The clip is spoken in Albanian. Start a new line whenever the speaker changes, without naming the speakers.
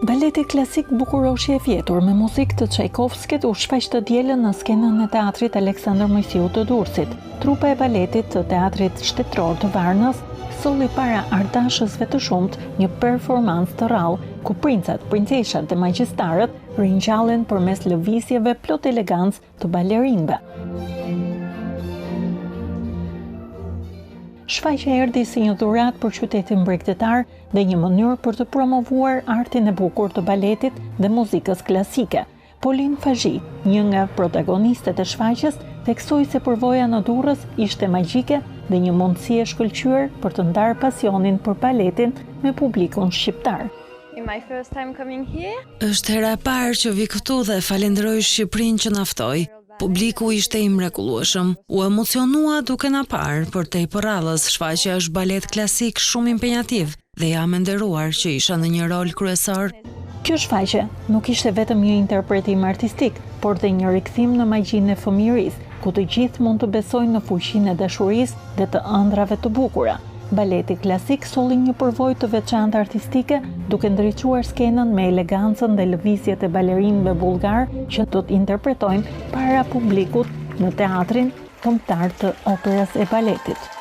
Baleti klasik Bukuroshja e fjetur me muzikë të Tchaikovskit u shfaq të dielën në skenën e Teatrit Aleksandër Moisiu të Durrësit. Trupa e Baletit të Teatrit Shtetëror të Varnës solli para artdashësve të shumtë një performancë të rrallë, ku princat, princeshat dhe magjistarët ringjallen përmes lëvizjeve plot elegancë të balerinëve. Shfaqja erdhi si një dhuratë për qytetin bregdetar dhe një mënyrë për të promovuar artin e bukur të baletit dhe muzikës klasike. Pauline Faget, një nga protagonistët e shfaqjes, theksoi se përvoja në Durrës ishte magjike dhe një mundësi e shkëlqyer për të ndarë pasionin për baletin me publikun shqiptar.
Është hera e parë që vi këtu dhe falenderoj Shqipërinë që na ftoi. Publiku ishte i mrekullueshëm. U emocionua duke na parë, për tepër rrallës, shfaqja është balet klasik shumë impenjativ dhe jam e nderuar që isha në një rol kryesor.
Kjo shfaqje nuk ishte vetëm një interpretim artistik, por dhe një rikthim në magjinë e fëmijërisë, ku të gjithë mund të besojnë në fuqinë e dashurisë dhe të ëndrave të bukura. Baleti klasik solli një përvojë të veçantë artistike, duke ndriçuar skenën me elegancën dhe lëvizjet e balerinëve bullgar që do të interpretojnë para publikut në teatrin kombëtar të operës e baletit.